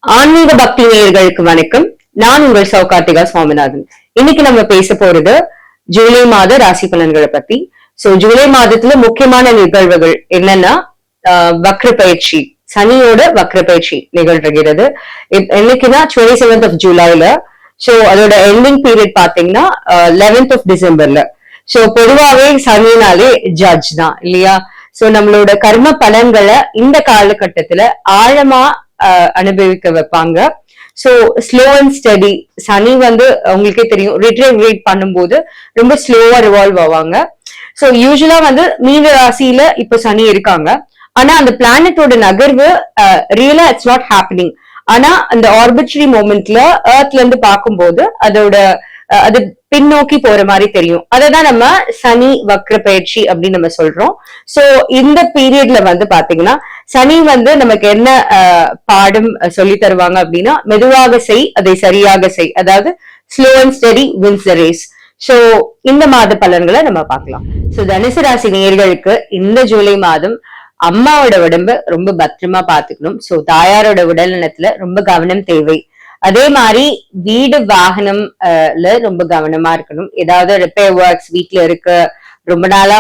ஆன்மீக பக்தி நேயர்களுக்கு வணக்கம். நான் உங்கள் சௌகார்த்திகா சுவாமிநாதன். இன்னைக்கு நம்ம பேச போறது ஜூலை மாத ராசி பலன்களை பத்தி. ஜூலை மாதத்துல முக்கியமான நிகழ்வுகள் என்னன்னா வக்ர பயிற்சி, சனியோட வக்ர பயிற்சி நிகழ்கிறது. என்னைக்குன்னா 27th of ஜூலைல. அதோட எண்டிங் பீரியட் பாத்தீங்கன்னா 11th of டிசம்பர்ல. பொதுவாவே சனினாலே ஜட்ஜ் தான் இல்லையா? நம்மளோட கர்ம பலன்களை இந்த காலகட்டத்துல ஆழமா அனுபவிக்க வைப்பாங்க. Slow and study. சனி உங்களுக்கே தெரியும், ரிட்ரோகிரேட் பண்ணும்போது ரொம்ப ஸ்லோவா ரிவால்வ் ஆவாங்க. யூஸ்வலா மீன ராசியில இப்ப சனி இருக்காங்க. ஆனா அந்த பிளானட்டோட நகர்வு ரியலா இட்ஸ் நாட் ஹேப்பனிங். ஆனா அந்த ஆர்பிட்ரரி மொமெண்ட்ல எர்த்ல இருந்து பார்க்கும்போது அது பின்னோக்கி போற மாதிரி தெரியும். அததான் நம்ம சனி வக்ர பயிற்சி அப்படின்னு நம்ம சொல்றோம். இந்த பீரியட்ல பாத்தீங்கன்னா சனி நமக்கு என்ன பாடம் சொல்லி தருவாங்க அப்படின்னா, மெதுவாக செய், அதை சரியாக செய். அதாவது slow and steady wins the race. இந்த மாத பலன்களை நம்ம பார்க்கலாம். தனுசு ராசி நேயர்களுக்கு இந்த ஜூலை மாதம் அம்மாவோட உடம்ப ரொம்ப பத்திரமா பாத்துக்கணும். தாயாரோட உடல் நலத்துல ரொம்ப கவனம் தேவை. அதே மாதிரி வீடு வாகனம்ல ரொம்ப கவனமா இருக்கணும். ஏதாவது ரிப்பேர் ஒர்க்ஸ் வீட்டுல இருக்கு, ரொம்ப நாளா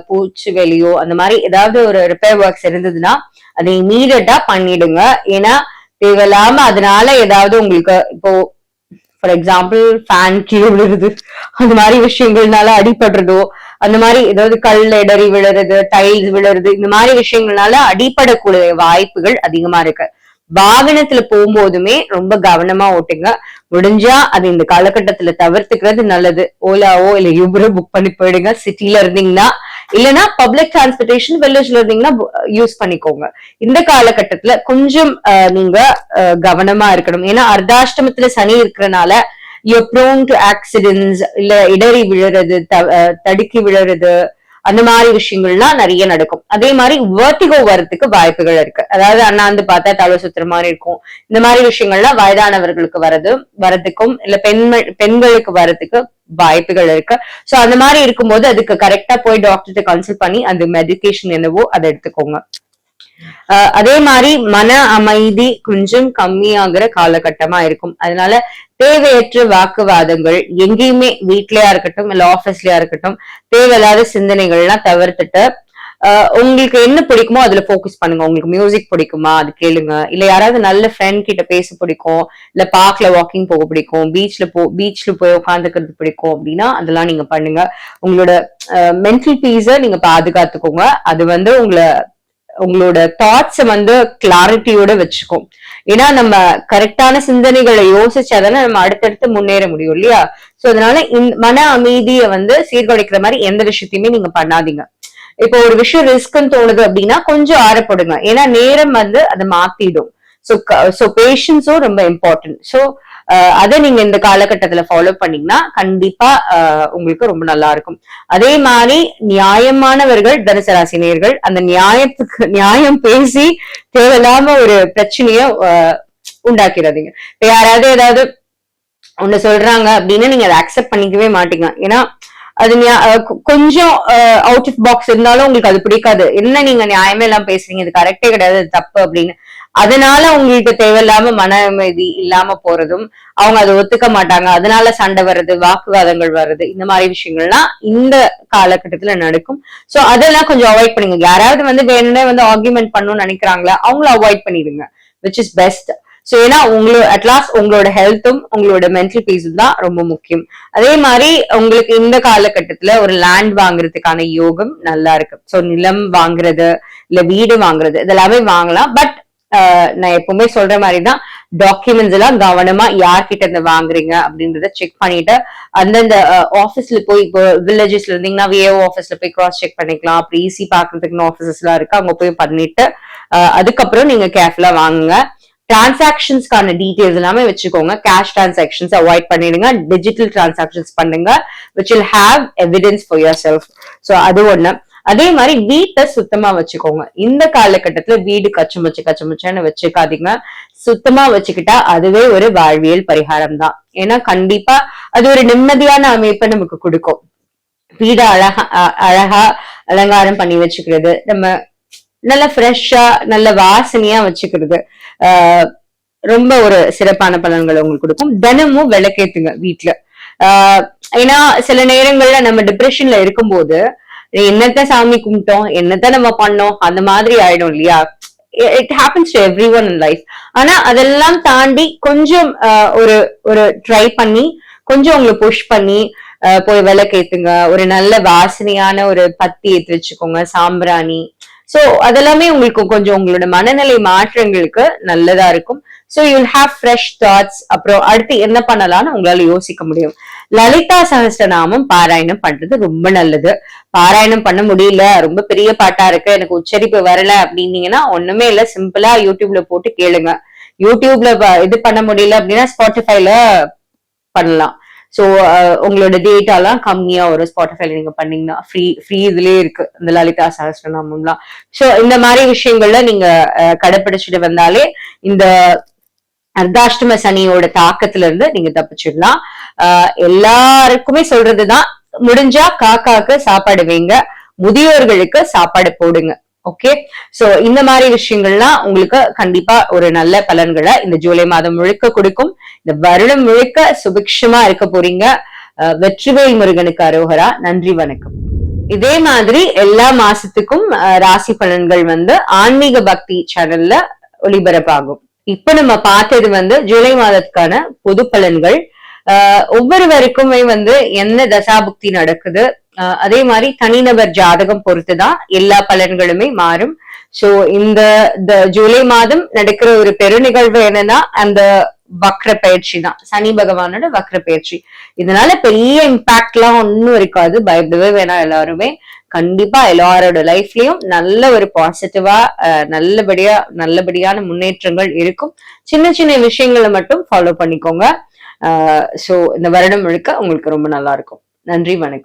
பூச்சி வெளியோ அந்த மாதிரி ஏதாவது ஒரு ரிப்பேர் ஒர்க்ஸ் இருந்ததுன்னா அதை இமீடியட்டா பண்ணிடுங்க. ஏன்னா தேவையில்லாம அதனால ஏதாவது உங்களுக்கு இப்போ ஃபார் எக்ஸாம்பிள் ஃபேன் கீழே விழுறது, அந்த மாதிரி விஷயங்கள்னால அடிபடுறதோ, அந்த மாதிரி ஏதாவது கல் இடறி விழுறது, டைல்ஸ் விழுறது, இந்த மாதிரி விஷயங்கள்னால அடிபடக்கூடிய வாய்ப்புகள் அதிகமா இருக்கு. வாகனத்துல போகும்போதுமே ரொம்ப கவனமா ஓட்டுங்க. முடிஞ்சா அது இந்த காலகட்டத்துல தவிர்த்துக்கிறது நல்லது. ஓலாவோ இல்ல யூபரோ புக் பண்ணி போயிடுங்க சிட்டில இருந்தீங்கன்னா. இல்லைன்னா பப்ளிக் டிரான்ஸ்போர்டேஷன் வில்லேஜ்ல இருந்தீங்கன்னா யூஸ் பண்ணிக்கோங்க. இந்த காலகட்டத்துல கொஞ்சம் நீங்க கவனமா இருக்கணும். ஏன்னா அர்த்தாஷ்டமத்துல சனி இருக்கிறனால you're prone to accidents, இல்ல இடறி விழுறது, தடுக்கி விழுறது, அந்த மாதிரி விஷயங்கள்லாம் நிறைய நடக்கும். அதே மாதிரி வெர்டிகோ வரதுக்கு வாய்ப்புகள் இருக்கு. அதாவது அண்ணாந்து பார்த்தா தலை சுத்துற மாதிரி இருக்கும். இந்த மாதிரி விஷயங்கள்லாம் வயதானவர்களுக்கு வரதுக்கும் இல்ல பெண்களுக்கு வரதுக்கு வாய்ப்புகள் இருக்கு. அந்த மாதிரி இருக்கும்போது அதுக்கு கரெக்டா போய் டாக்டர்கிட்ட கன்சல்ட் பண்ணி அந்த மெடிகேஷன் என்னவோ அதை எடுத்துக்கோங்க. அதே மாதிரி மன அமைதி கொஞ்சம் கம்மியாகிற காலகட்டமா இருக்கும். அதனால தேவையற்ற வாக்குவாதங்கள் எங்கேயுமே, வீட்லயா இருக்கட்டும் இல்ல ஆபீஸ்லயா இருக்கட்டும், தேவையில்லாத சிந்தனைகள்லாம் தவிர்த்துட்டு உங்களுக்கு என்ன பிடிக்குமோ அதுல போக்கஸ் பண்ணுங்க. உங்களுக்கு மியூசிக் பிடிக்குமா அது கேளுங்க. இல்ல யாராவது நல்ல ஃப்ரெண்ட் கிட்ட பேச பிடிக்கும், இல்ல பார்க்ல வாக்கிங் போக பிடிக்கும், பீச்ல போய் உட்காந்துக்கிறது பிடிக்கும் அப்படின்னா அதெல்லாம் நீங்க பண்ணுங்க. உங்களோட மென்டல் பீஸ நீங்க பாதுகாத்துக்கோங்க. அது உங்களோட தாட்ஸ கிளாரிட்டியோட வச்சுக்கும். ஏன்னா நம்ம கரெக்டான சிந்தனைகளை யோசிச்சாதானே நம்ம அடுத்தடுத்து முன்னேற முடியும் இல்லையா? அதனால மன அமைதியை சீர்குலைக்கிற மாதிரி எந்த விஷயத்தையுமே நீங்க பண்ணாதீங்க. இப்போ ஒரு விஷயம் ரிஸ்க்ன்னு தோணுது அப்படின்னா கொஞ்சம் ஆறப்படுங்க. ஏன்னா நேரம் அதை மாத்திடும். பேஷன்ஸும் ரொம்ப இம்பார்ட்டன்ட். அதை நீங்க இந்த காலகட்டத்துல ஃபாலோ பண்ணீங்கன்னா கண்டிப்பா உங்களுக்கு ரொம்ப நல்லா இருக்கும். அதே மாதிரி நியாயமானவர்கள் தனுசு ராசினியர்கள் அந்த நியாயம் பேசி தேவையில்லாம ஒரு பிரச்சனைய உண்டாக்கிறாதீங்க. இப்ப யாராவது ஏதாவது ஒண்ணு சொல்றாங்க அப்படின்னு நீங்க அதை அக்செப்ட் பண்ணிக்கவே மாட்டீங்க. ஏன்னா அது கொஞ்சம் அவுட் ஆஃப் பாக்ஸ் இருந்தாலும் உங்களுக்கு அது பிடிக்காது. என்ன நீங்க நியாயமே எல்லாம் பேசுறீங்க, இது கரெக்டே கிடையாது, தப்பு அப்படின்னு. அதனால உங்களுக்கு தேவையில்லாம மன அமைதி இல்லாம போறதும், அவங்க அதை ஒத்துக்க மாட்டாங்க, அதனால சண்டை வர்றது, வாக்குவாதங்கள் வர்றது, இந்த மாதிரி விஷயங்கள்லாம் இந்த காலகட்டத்துல நடக்கும். அதெல்லாம் கொஞ்சம் அவாய்ட் பண்ணுங்க. யாராவது வேணும்னே ஆர்குமெண்ட் பண்ணணும்னு நினைக்கிறாங்களா, அவங்கள அவாய்ட் பண்ணிடுங்க, விச் இஸ் பெஸ்ட். ஏன்னா அட்லாஸ்ட் உங்களோட ஹெல்த்தும் உங்களோட மென்டல் பீஸும் தான் ரொம்ப முக்கியம். அதே மாதிரி உங்களுக்கு இந்த காலகட்டத்துல ஒரு லேண்ட் வாங்குறதுக்கான யோகம் நல்லா இருக்கு. நிலம் வாங்குறது இல்ல வீடு வாங்குறது இதெல்லாமே வாங்கலாம். பட் நான் எப்பவுமே சொல்ற மாதிரிதான் டாக்குமெண்ட்ஸ் எல்லாம் கவனமா யார்கிட்ட இருந்து வாங்குறீங்க அப்படின்றத செக் பண்ணிட்டு அந்தந்த ஆபீஸ்ல போய், இப்போ வில்லேஜஸ்ல இருந்தீங்கன்னா விஏஓ ஆபீஸ்ல போய் கிராஸ் செக் பண்ணிக்கலாம். அப்படி ஈஸி பாக்குறதுக்குன்னு ஆபீசஸ் எல்லாம் இருக்கு, அங்க போய் பண்ணிட்டு அதுக்கப்புறம் நீங்க கேர்ஃபுல்லா வாங்குங்க. டிரான்சாக்ஷன்ஸ்க்கான டீடைல்ஸ் எல்லாமே வச்சுக்கோங்க. கேஷ் டிரான்சாக்ஷன்ஸ் அவாய்ட் பண்ணிடுங்க. டிஜிட்டல் டிரான்சாக்ஷன்ஸ் பண்ணுங்க, which will have evidence for yourself. அது ஒண்ணு. அதே மாதிரி வீட்டை சுத்தமா வச்சுக்கோங்க. இந்த காலகட்டத்துல வீடு கச்சமுச்சுன்னு வச்சுக்காதீங்க. சுத்தமா வச்சுக்கிட்டா அதுவே ஒரு வாழ்வியல் பரிகாரம் தான். ஏன்னா கண்டிப்பா அது ஒரு நிம்மதியான அமைப்பை நமக்கு கொடுக்கும். வீடை அழகா அலங்காரம் பண்ணி வச்சுக்கிறது, நம்ம நல்ல ஃப்ரெஷ்ஷா நல்ல வாசனையா வச்சுக்கிறது, ரொம்ப ஒரு சிறப்பான பலன்களை உங்களுக்கு கொடுக்கும். தினமும் விளக்கேத்துங்க வீட்டுல. ஏன்னா சில நேரங்கள்ல நம்ம டிப்ரெஷன்ல இருக்கும்போது என்னத்த சாமி கும்பிட்டோம், என்னத்த நம்ம பண்ணோம், அந்த மாதிரி ஆயிடும் இல்லையா. It happens to every one in life. ஆனா அதெல்லாம் தாண்டி கொஞ்சம் ஒரு ஒரு ட்ரை பண்ணி கொஞ்சம் உங்களை புஷ் பண்ணி போய் விளக்கேத்துங்க. ஒரு நல்ல வாசனையான ஒரு பத்தி ஏற்றி வச்சுக்கோங்க, சாம்பிராணி. சோ அதெல்லாமே உங்களுக்கு கொஞ்சம் உங்களோட மனநிலை மாற்றங்களுக்கு நல்லதா இருக்கும். So you will have fresh thoughts. அப்புறம் அடுத்து என்ன பண்ணலாம்னு உங்களால யோசிக்க முடியும். லலிதா சகஸ்ரநாமம் பாராயணம் பண்றது ரொம்ப நல்லது. பாராயணம் பண்ண முடியல, ரொம்ப பெரிய பாட்டா இருக்கு, எனக்கு உச்சரிப்பு வரல அப்படின்னீங்கன்னா ஒண்ணுமே இல்ல, சிம்பிளா யூடியூப்ல போட்டு கேளுங்க. யூடியூப்ல இது பண்ண முடியல அப்படின்னா ஸ்பாட்டிஃபைல பண்ணலாம். சோ உங்களோட டேட்டா எல்லாம் கம்மியா வரும். ஸ்பாட்டிஃபைல நீங்க பண்ணீங்கன்னா ஃப்ரீ இதுலயே இருக்கு இந்த லலிதா சகஸ்ரநாமம்லாம். சோ இந்த மாதிரி விஷயங்கள்ல நீங்க கடைபிடிச்சிட்டு வந்தாலே இந்த அர்த்தாஷ்டம சனியோட தாக்கத்துல இருந்து நீங்க தப்பிச்சிடலாம். எல்லாருக்குமே சொல்றதுதான், முடிஞ்சா காக்காக்கு சாப்பாடு வைங்க, முதியோர்களுக்கு சாப்பாடு போடுங்க. ஓகே. சோ இந்த மாதிரி விஷயங்கள்லாம் உங்களுக்கு கண்டிப்பா ஒரு நல்ல பலன்களை இந்த ஜூலை மாதம் முழுக்க கொடுக்கும். இந்த வருடம் முழுக்க சுபிக்ஷமா இருக்க போறீங்க. வெற்றிவேல் முருகனுக்கு அரோகரா. நன்றி, வணக்கம். இதே மாதிரி எல்லா மாசத்துக்கும் ராசி பலன்கள் ஆன்மீக பக்தி சேனல்ல ஒளிபரப்பாகும். இப்ப நம்ம பார்த்தது ஜூலை மாதத்துக்கான பொது பலன்கள். ஒவ்வொருவருக்குமே என்ன தசாபுக்தி நடக்குது, அதே மாதிரி தனிநபர் ஜாதகம் பொறுத்துதான் எல்லா பலன்களுமே மாறும். சோ இந்த ஜூலை மாதம் நடக்கிற ஒரு பெரு நிகழ்வு என்னன்னா அந்த வக்ர பயிற்சி தான், சனி பகவானோட வக்ர பயிற்சி. இதனால பெரிய இம்பாக்ட் எல்லாம் ஒன்னும் இருக்காது, பயப்படவே வேணாம். எல்லாருமே கண்டிப்பா எல்லாரோட லைஃப்லயும் நல்ல ஒரு பாசிட்டிவா நல்லபடியான முன்னேற்றங்கள் இருக்கும். சின்ன சின்ன விஷயங்களை மட்டும் ஃபாலோ பண்ணிக்கோங்க. சோ இந்த வருடம் முழுக்க உங்களுக்கு ரொம்ப நல்லா இருக்கும். நன்றி, வணக்கம்.